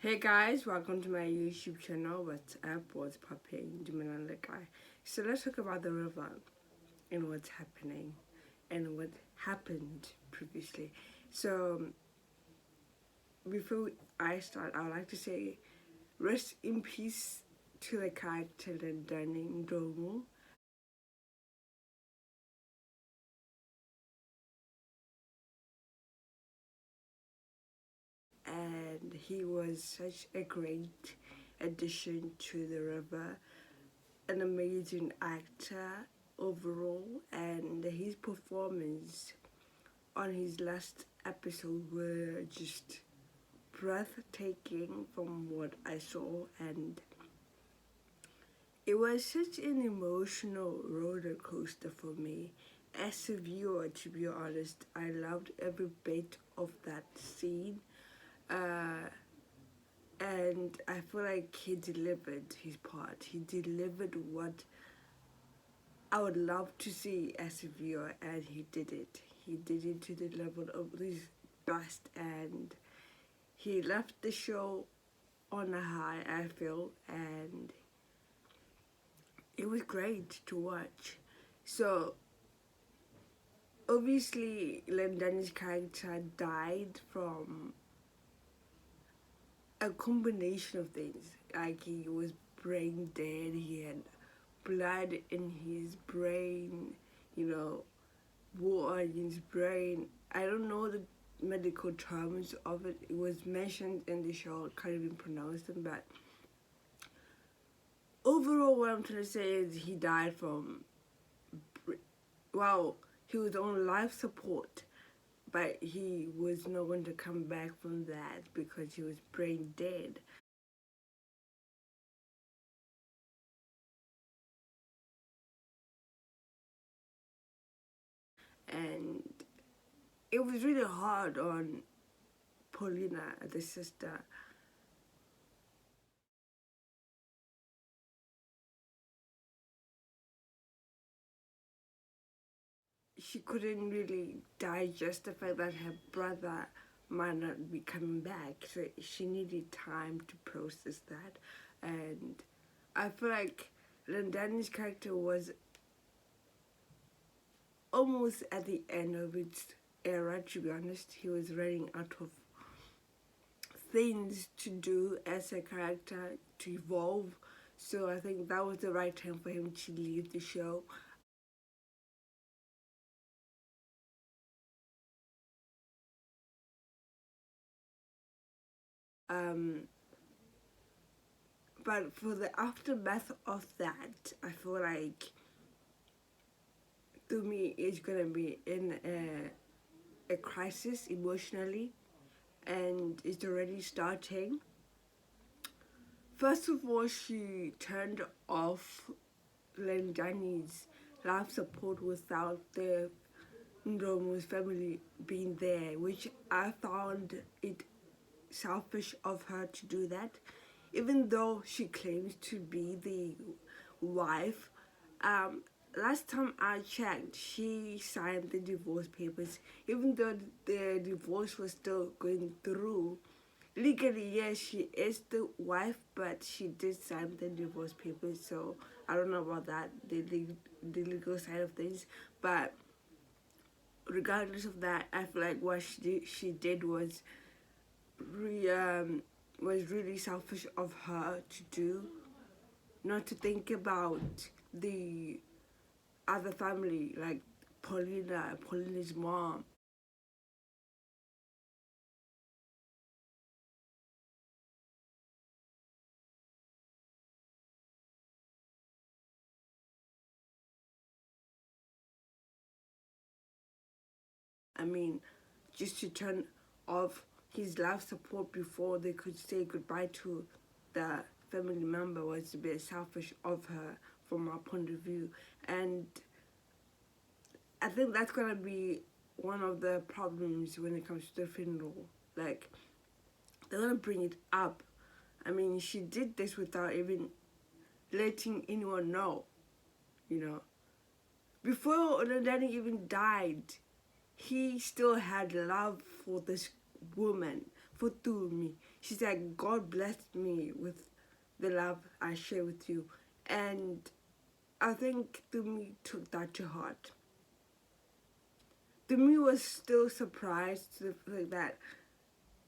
Hey guys, welcome to my YouTube channel. What's up? What's popping? So let's talk about the river and what's happening and what happened previously. So before I start, I would like to say rest in peace to the character Lindani Dlomo. And he was such a great addition to the river, an amazing actor overall, and his performance on his last episode were just breathtaking from what I saw, and it was such an emotional roller coaster for me. As a viewer, to be honest, I loved every bit of that scene. Uh, and I feel like he delivered his part. He delivered what I would love to see as a viewer, and he did it. He did it to the level of his best, and he left the show on a high, I feel, and it was great to watch. So, obviously, Lindani's character died from a combination of things. Like, he was brain dead, he had blood in his brain, you know, water in his brain. I don't know the medical terms of it. It was mentioned in the show, I can't even pronounce them, but overall what I'm trying to say is he died from, well, he was on life support, but he was not going to come back from that because he was brain dead. And it was really hard on Paulina, the sister. She couldn't really digest the fact that her brother might not be coming back, so she needed time to process that. And I feel like Lindani's character was almost at the end of its era, to be honest. He was running out of things to do as a character to evolve, so I think that was the right time for him to leave the show. Um, but for the aftermath of that, I feel like to me is gonna be in a crisis emotionally, and it's already starting. First of all, she turned off Lendani's life support without the Ndlomo's family being there, which I found it selfish of her to do that. Even though she claims to be the wife, um, last time I checked, she signed the divorce papers. Even though the divorce was still going through, legally, yes, she is the wife, but she did sign the divorce papers. So I don't know about that, the legal side of things. But regardless of that, I feel like what she did re, um, was really selfish of her to do, not to think about the other family, like Paulina's mom. I mean, just to turn off his life support before they could say goodbye to the family member was a bit selfish of her from my point of view. And I think that's gonna be one of the problems when it comes to the funeral. Like, they're gonna bring it up. I mean, she did this without even letting anyone know, you know. Before Danny even died, he still had love for this woman, for Tumi. She's like, God blessed me with the love I share with you. And I think Dumi took that to heart. Dumi was still surprised to the fact that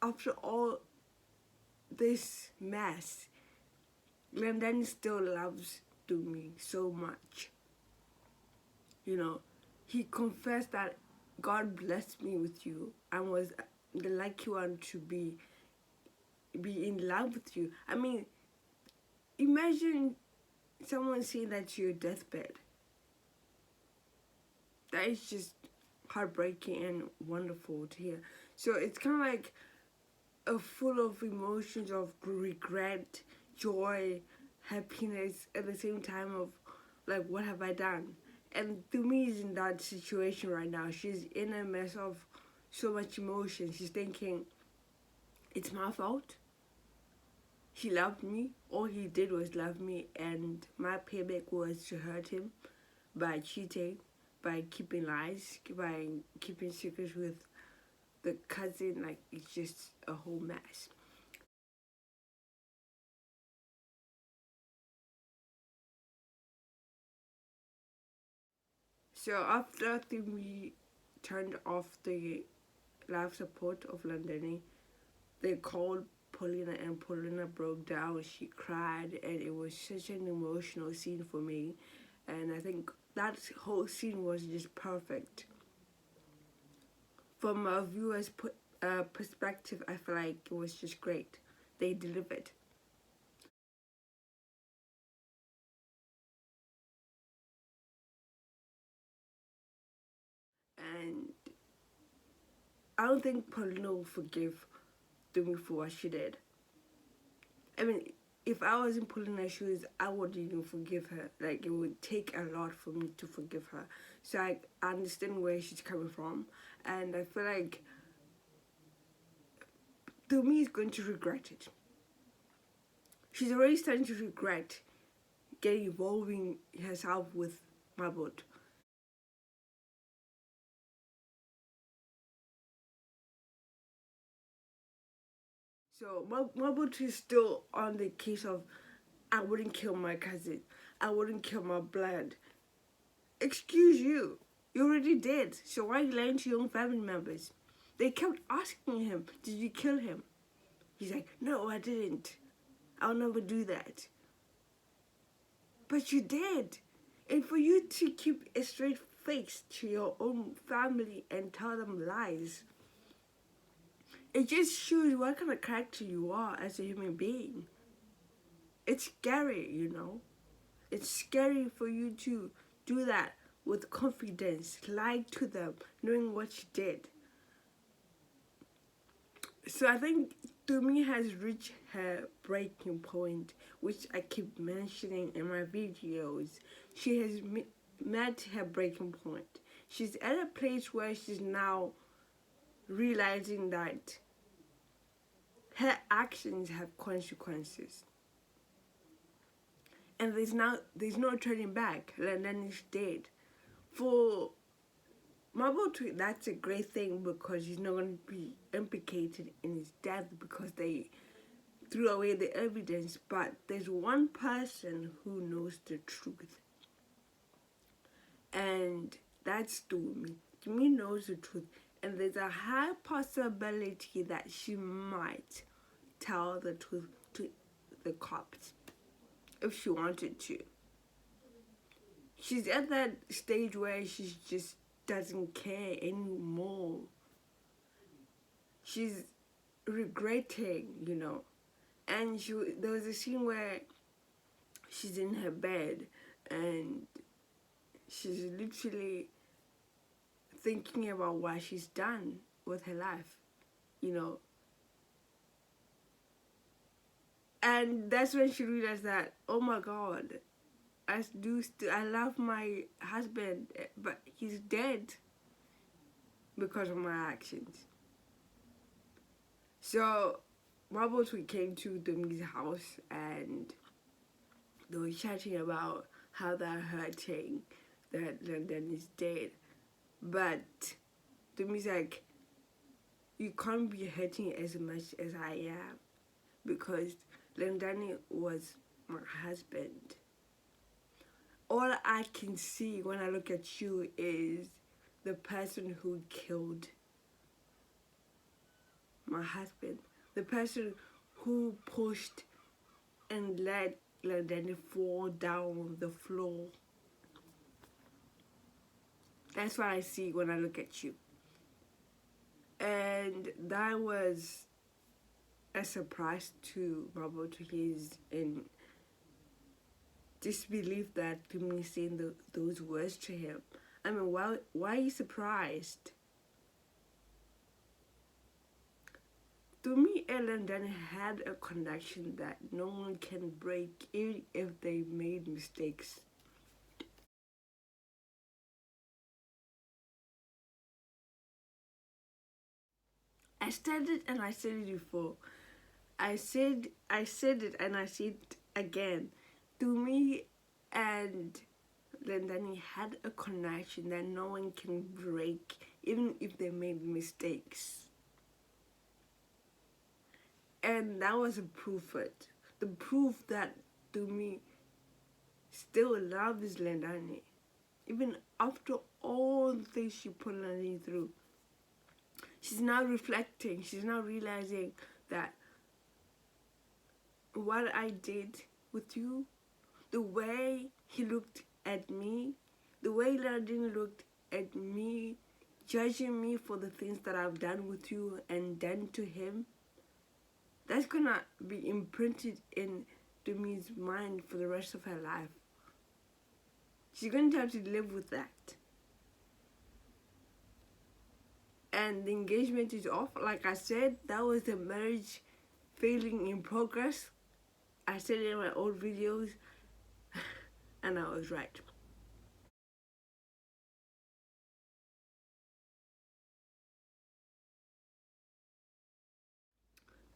after all this mess, London still loves Dumi so much. You know, he confessed that God blessed me with you and was the lucky one to be in love with you. I mean, imagine someone saying that to your deathbed. That is just heartbreaking and wonderful to hear. So it's kind of like full of emotions of regret, joy, happiness at the same time of like, what have I done? And Dumi is in that situation right now. She's in a mess of so much emotion. She's thinking, it's my fault. He loved me. All he did was love me, and my payback was to hurt him by cheating, by keeping lies, by keeping secrets with the cousin. Like, it's just a whole mess. So after we turned off the life support of Londini, they called Paulina, and Paulina broke down. She cried, and it was such an emotional scene for me. And I think that whole scene was just perfect. From a viewer's perspective, I feel like it was just great. They delivered. And I don't think Paulina will forgive Dumi for what she did. I mean, if I was in Paulina's shoes, I wouldn't even forgive her. Like, it would take a lot for me to forgive her. So I understand where she's coming from. And I feel like Dumi is going to regret it. She's already starting to regret getting involving herself with Mabut. So Mabut is still on the case of, I wouldn't kill my cousin. I wouldn't kill my blood. Excuse you. You already did. So why are you lying to your own family members? They kept asking him, did you kill him? He's like, no, I didn't. I'll never do that. But you did. And for you to keep a straight face to your own family and tell them lies, it just shows what kind of character you are as a human being. It's scary, you know. It's scary for you to do that with confidence, lie to them, knowing what you did. So I think Dumi has reached her breaking point, which I keep mentioning in my videos. She has met her breaking point. She's at a place where she's now realizing that her actions have consequences. And there's no turning back. London is dead. For Marble, that's a great thing because he's not going to be implicated in his death because they threw away the evidence. But there's one person who knows the truth, and that's Dumi. Dumi knows the truth, and there's a high possibility that she might tell the truth to the cops if she wanted to. She's at that stage where she just doesn't care anymore. She's regretting, you know. And there was a scene where she's in her bed and she's literally thinking about what she's done with her life, you know. And that's when she realized that, oh my God, I love my husband, but he's dead because of my actions. So, Marbles, we came to Dumi's house and they were chatting about how they're hurting that London is dead. But Dumi's like, you can't be hurting as much as I am. because Lindani was my husband. All I can see when I look at you is the person who killed my husband, the person who pushed and let Lindani fall down the floor. That's what I see when I look at you. And that was a surprise to Babo, to his in disbelief that to me saying those words to him. I mean, why are you surprised? To me, Ellen then had a connection that no one can break, even if they made mistakes. I said it and I said it before. I said it and I said it again. To me and Lindani had a connection that no one can break, even if they made mistakes. And that was a proof of it. The proof that to me still loves Lindani. Even after all the things she put Lindani through. She's now reflecting, she's now realizing that what I did with you, the way he looked at me, the way Lindani looked at me, judging me for the things that I've done with you and done to him, that's gonna be imprinted in Dumi's mind for the rest of her life. She's going to have to live with that. And the engagement is off. Like I said, that was the marriage failing in progress. I said it in my old videos, and I was right.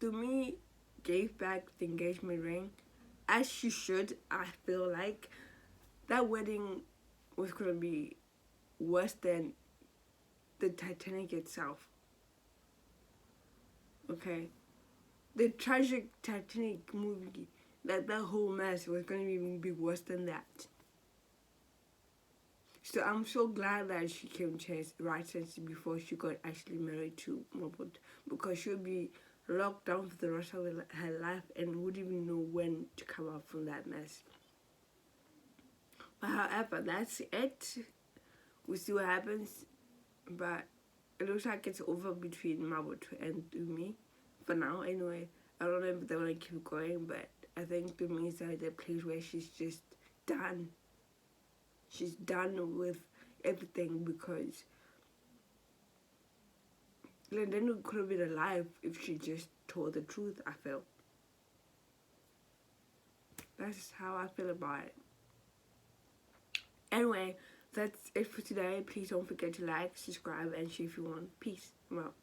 Dumi gave back the engagement ring, as she should. I feel like that wedding was going to be worse than the Titanic itself. Okay? The tragic Titanic movie, that whole mess was going to even be worse than that. So I'm so glad that she came to his right senses before she got actually married to Mobot, because she'll be locked down for the rest of her life and wouldn't even know when to come out from that mess. But however, that's it. We'll see what happens. But it looks like it's over between Mabot and Dumi for now. Anyway, I don't know if they want to keep going, but I think Dumi is at a place where she's just done. She's done with everything, because Lindani could have been alive if she just told the truth, I feel. That's how I feel about it. Anyway, that's it for today. Please don't forget to like, subscribe, and share if you want. Peace. I'm out.